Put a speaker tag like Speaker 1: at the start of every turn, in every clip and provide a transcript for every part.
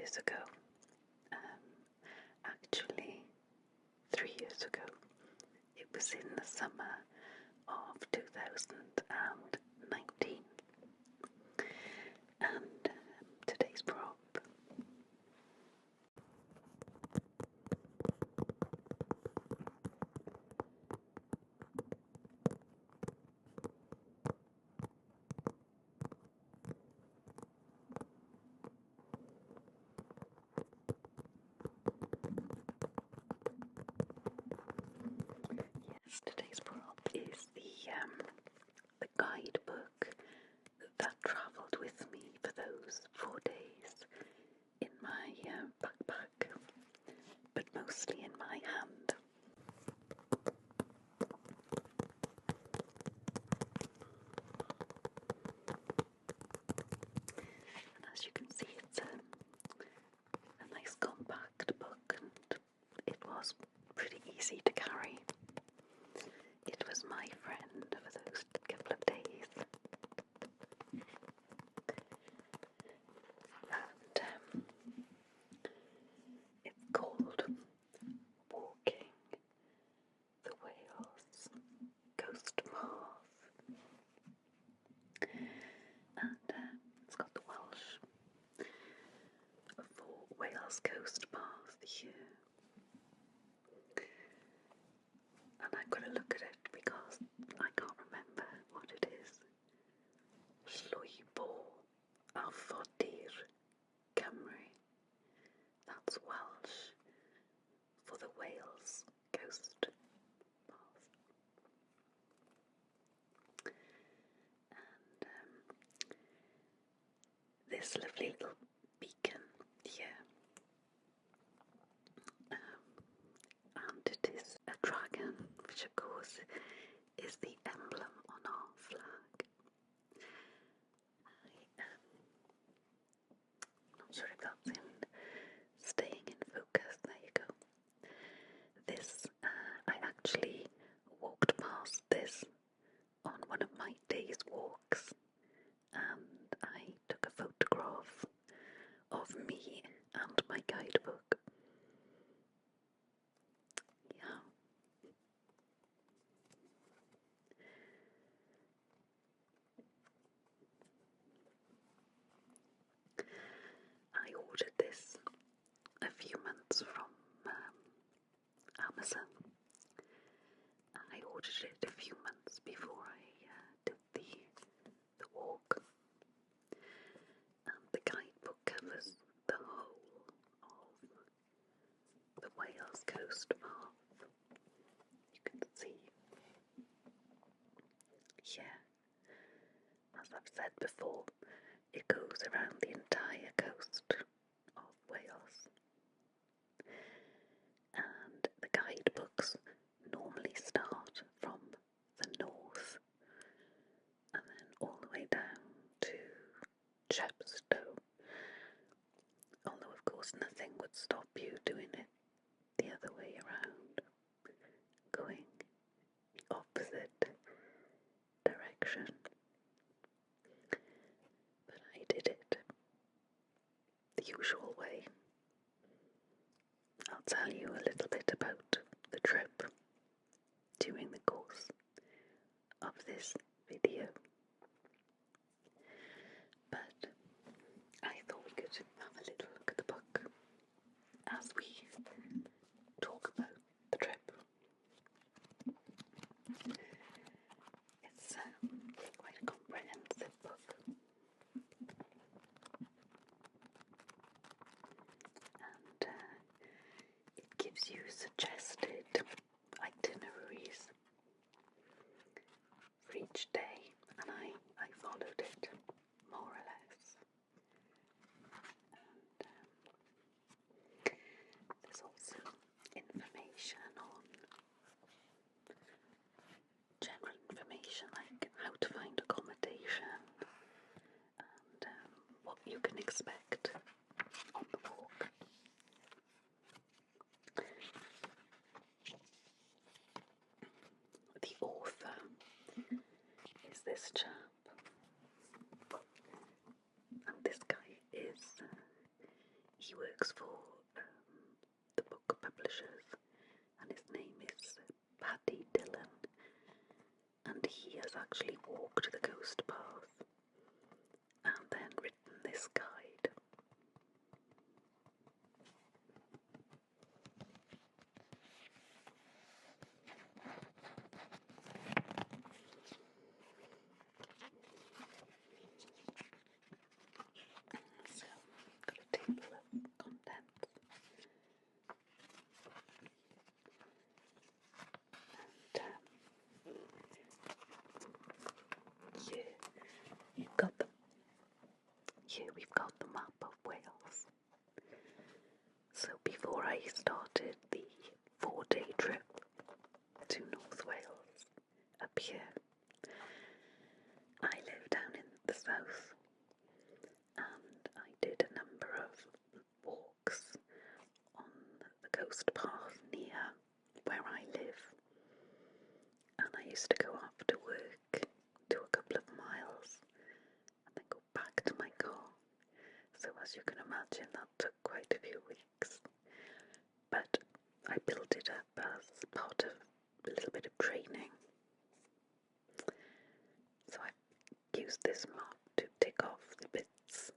Speaker 1: years ago. Actually, 3 years ago. It was in the summer of 2019. And today's prop is the guidebook that travelled with me for those 4 days in my backpack, but mostly in my hand. And as you can see, it's a nice compact book, and it was pretty easy to carry. It was my friend for those couple of days. And it's called Walking the Wales Coast Path. And it's got the Welsh for Wales Coast Path here. And I'm going to look at it because I can't remember what it is. Llwybo Arfordir Cymru. That's Welsh for the Wales Coast Path. And this lovely little beacon here. And it is a dragon, which of course is the emblem on our flag. I'm not sure if that's staying in focus. There you go. This, I actually walked past this on one of my day's walks, and I took a photograph of me and my guidebook. Yeah. I ordered this a few months from Amazon. I ordered it a few months before I did the walk. And the guidebook covers the whole of the Wales Coast Path. You can see here, as I've said before, it goes around the entire coast of Wales. And the guidebooks normally start from the north and then all the way down to Chepstow. Although of course nothing would stop you doing it the other way around, going the opposite direction. But I did it the usual way. I'll tell you a little bit about the trip during the course of this video. But I thought we could have a little look at the book as we talk about the trip. It's quite a comprehensive book. And it gives you suggested itineraries for each day, and I followed it more or less. And there's also information on general information like how to find accommodation and what you can expect on the walk. The author is this chap, and this guy he he works for the book publishers, and his name is Paddy Dillon, and he has actually walked the coast path and then written this guide. So, got a table of contents. And here we've got the map of Wales. So before I started the 4-day trip to North Wales up here, I live down in the south, and I did a number of walks on the coast path near where I live, and I used to go after work, do a couple of miles, and then go back to my car. So as you can imagine, that took quite a few weeks, but I built it up as part of a little bit of training. So I used this map to tick off the bits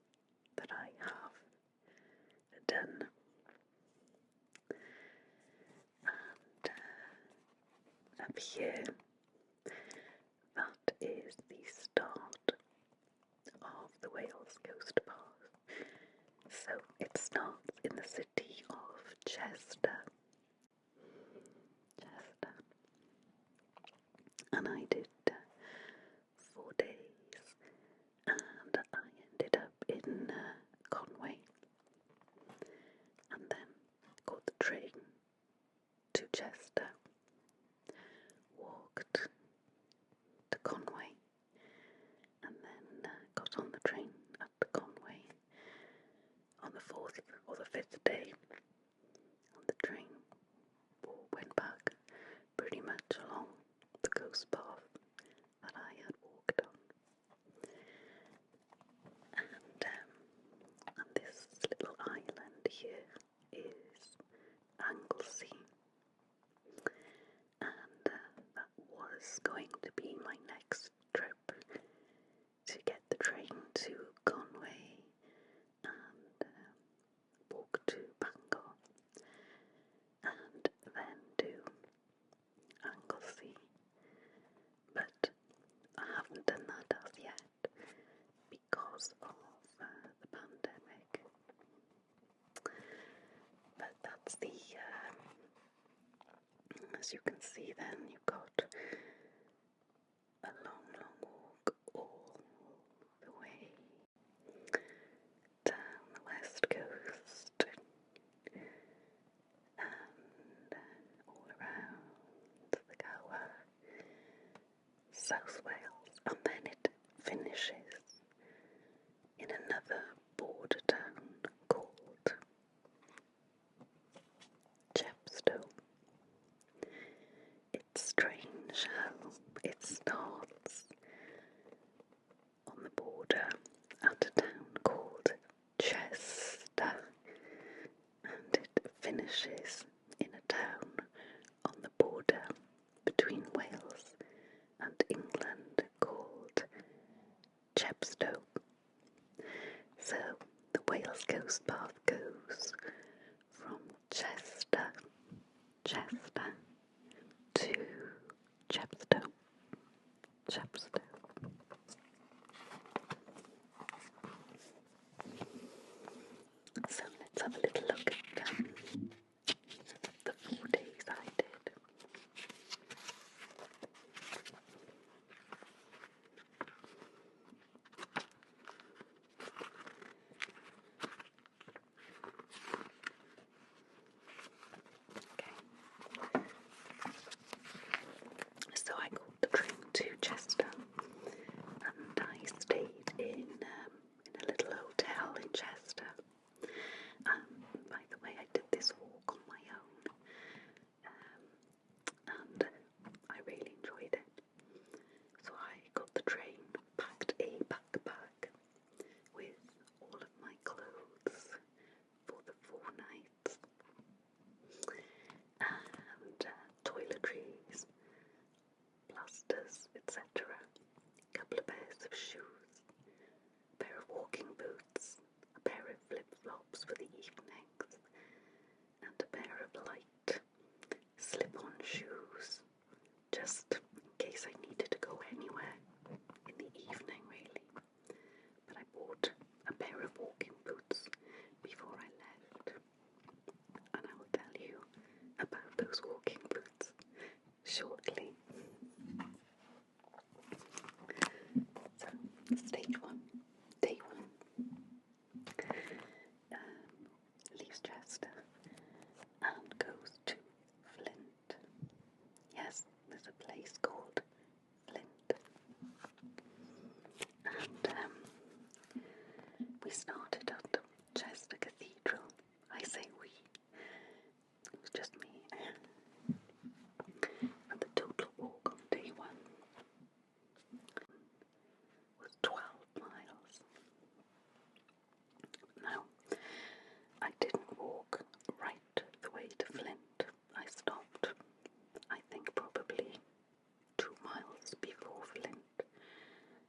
Speaker 1: that I have done. And up here, that is the start of the Wales Coast Path. So it starts in the city of Chester. And I did 4 days, and I ended up in Conway, and then caught the train to Chester, walked to Conway, and then got on the train at Conway on the 4th or the 5th day on the train. Went back pretty much along the coast path that I had walked on. And this little island here is Anglesey, and that was going to be my next trip, to get the train to Conway and walk to Bangor, and then to Anglesey, but I haven't done that as yet because of the pandemic. But that's the, as you can see then, you've got a long walk all the way down the west coast and all around the Gower, South Wales, and then it finishes in another border town called Chepstow. It's strange how it starts on the border at a town called Chester, and it finishes in a town on the border between Wales and England called Chepstow. So the Wales Coast Path goes from Chester to Chepstow. So let's have a little look at the 4 days I did. Okay. Chester and goes to Flint. Yes, there's a place called Flint. And we started at Chester Cathedral. I say we. It was just me. And the total walk on day one was 12 miles. Now, I didn't walk right the way to Flint. I stopped, I think probably 2 miles before Flint,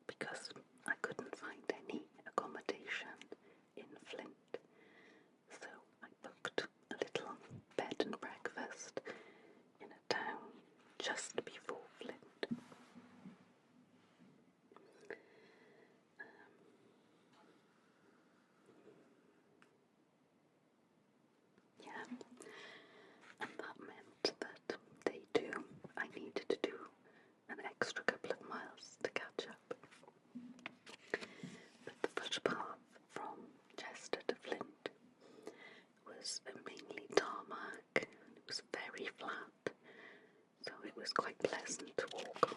Speaker 1: because I couldn't find any accommodation in Flint. So I booked a little bed and breakfast in a town just before Flint. And that meant that day 2 I needed to do an extra couple of miles to catch up. But the footpath from Chester to Flint was mainly tarmac. It was very flat, so it was quite pleasant to walk on.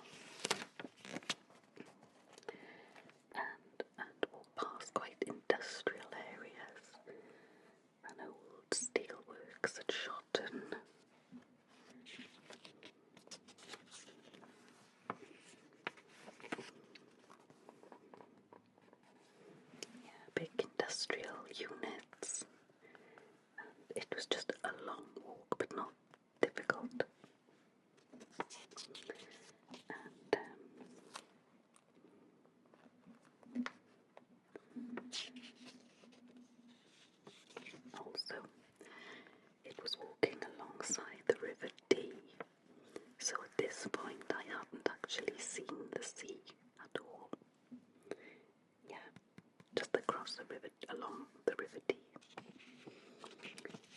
Speaker 1: And walk past quite industrial areas. An old steelworks at Shotton. Yeah, big industrial units. And it was just a long walk, but not difficult. And also, it was walking alongside the River Dee. So at this point I hadn't actually seen the sea at all. Yeah, just across the river, along the River Dee.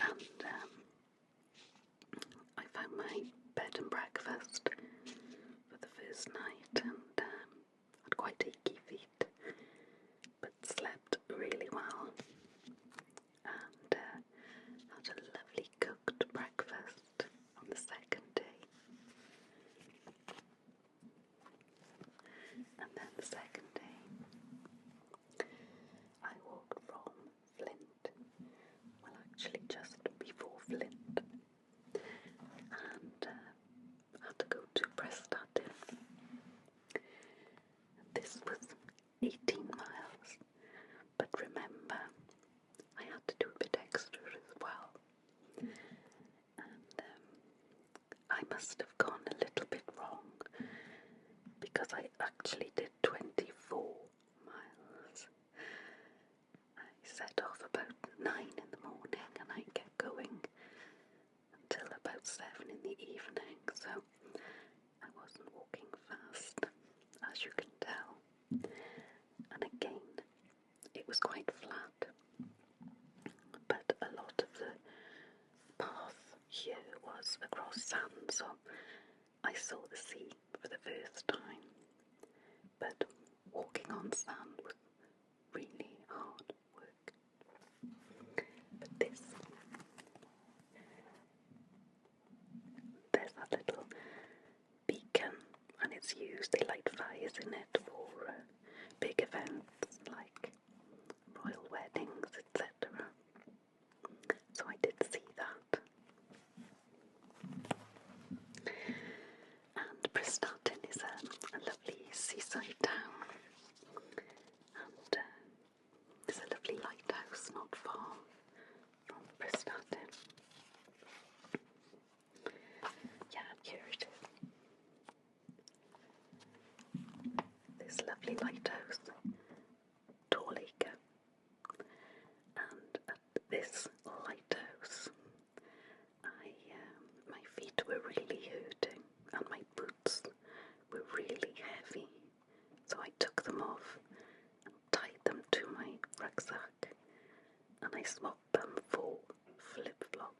Speaker 1: And I found my bed and breakfast for the first night and had quite achy feet, but slept really well and had a lovely cooked breakfast on the second day. And then the second day, I walked from Flint, well actually just before Flint, and had to go to Prestatyn. This was 18 miles, but remember, I had to do a bit extra as well. And I must have gone a little bit wrong, because I actually did 24 miles. I set off about 9 in the morning and I kept going until about 7 in the evening, so I wasn't walking fast, as you can tell. And again, it was quite flat, but a lot of the path here was across sand, so I saw the sea for the first time. But walking on sand was really hard work. But there's that little beacon, and it's used, they light fires in it for big events like royal weddings, etc. So I did see that. And Prestatyn is a lovely seaside town, and there's a lovely lighthouse not far from Prestatyn. Yeah, here it is. This lovely lighthouse, Torlake. And at this lighthouse, my feet were really hurting and my boots were really heavy, so I took them off and tied them to my rucksack, and I swapped them for flip-flops.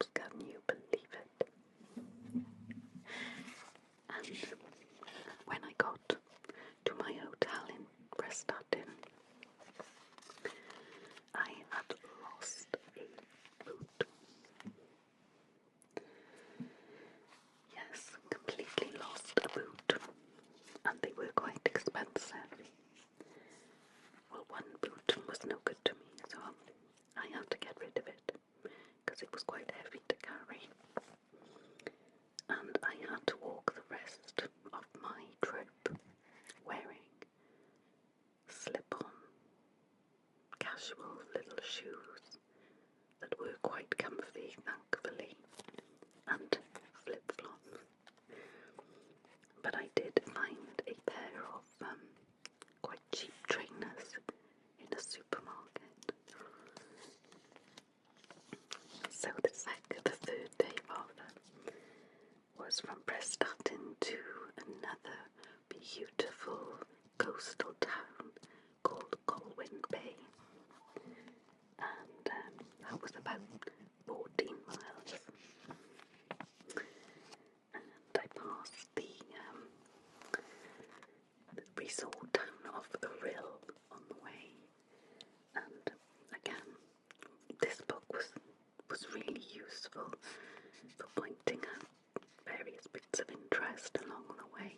Speaker 1: it was quite heavy to carry. And I had to walk the rest of my trip wearing slip-on casual little shoes that were quite comfy, thankfully, and flip-flops. But I did find a pair of quite cheap trainers in a supermarket. So the third day rather, was from Prestatyn to another beautiful coastal town called Conway Bay, and that was about 14 miles. And I passed the resort town of the Rill on the way, and again, this book was really useful for pointing out various bits of interest along the way.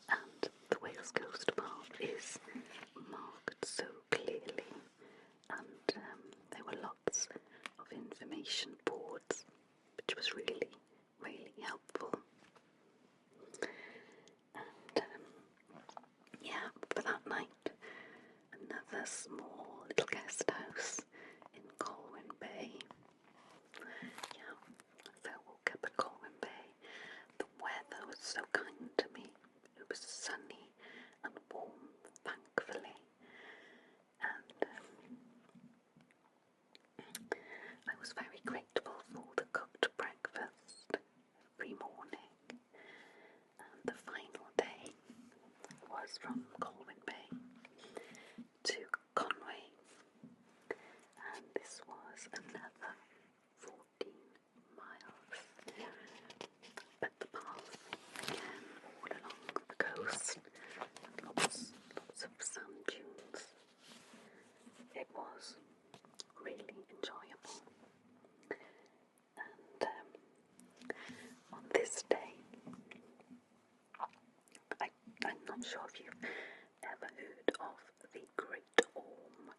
Speaker 1: And the Wales Coast Path is marked so clearly, and there were lots of information boards, which was really, really helpful. And yeah, for that night, another small little guest house in Colwyn Bay. Yeah, so I woke up at Colwyn Bay. The weather was so kind to me. It was sunny and warm, thankfully. And I was very grateful for the cooked breakfast every morning. And the final day was from Colwyn Bay to Conway, and this was another 14 miles. But the path again all along the coast, lots of sand dunes. It was really enjoyable. And on this day, I'm not sure if you've ever heard of the Great Orme.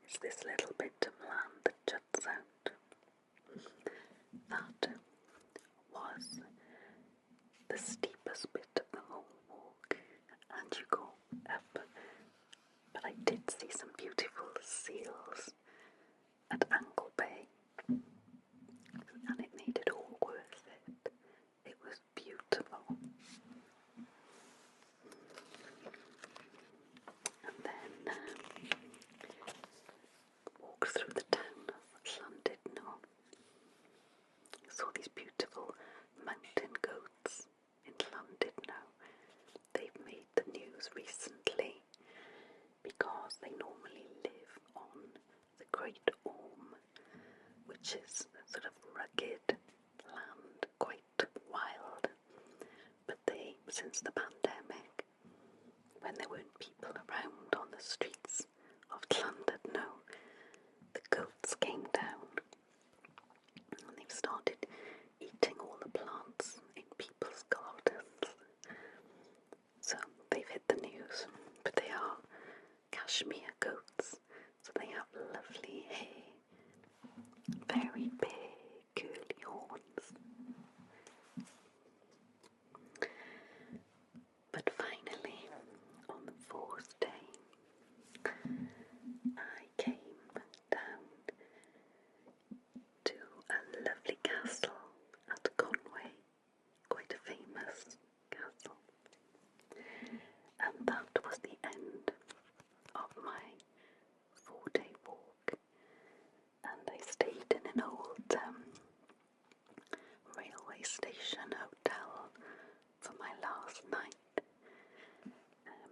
Speaker 1: It's this little bit of land that juts out. That was the steepest bit of the whole walk, and you go up. But I did see some beautiful seals at Angle Bay, and it made it all worth it. It was beautiful. And then walked through the town of Llandudno. Saw these beautiful mountain goats in Llandudno. They've made the news recently because they normally live on the Great Orme, which is a sort of rugged land, quite wild. But they, since the pandemic, when there weren't people around on the streets of Llandudno, the goats came down and they've started eating all the plants in people's gardens. So they've hit the news, but they are cashmere goats, so they have lovely hair, very big curly horns. But finally, on the fourth day, I came down to a lovely castle at Conway, quite a famous castle. And that was the end of my 4-day walk. And I stayed in an old railway station hotel for my last night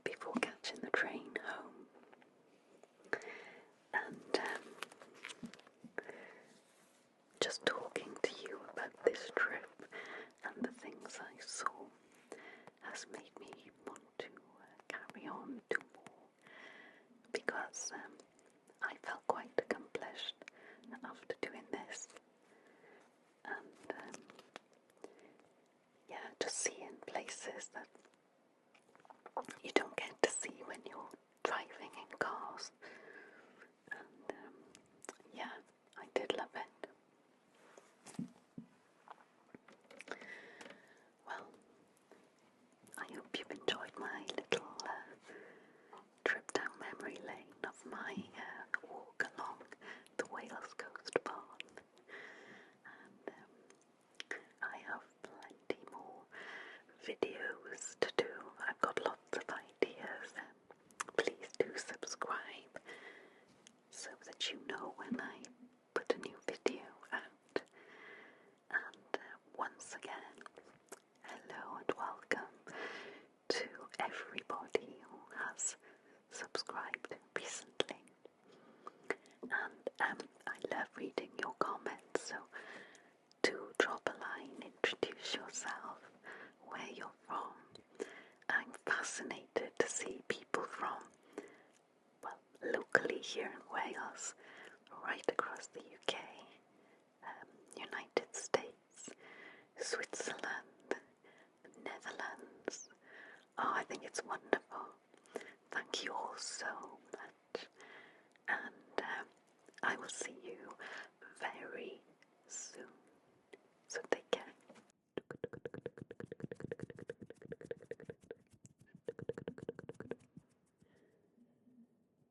Speaker 1: before catching the train home. And just talking to you about this trip and the things I saw has made me want to carry on, do more, because I felt quite accomplished after doing this. And yeah, just seeing places that you don't get to see when you're driving in cars. And yeah, introduce yourself, where you're from. I'm fascinated to see people from, well, locally here in Wales, right across the UK, United States, Switzerland,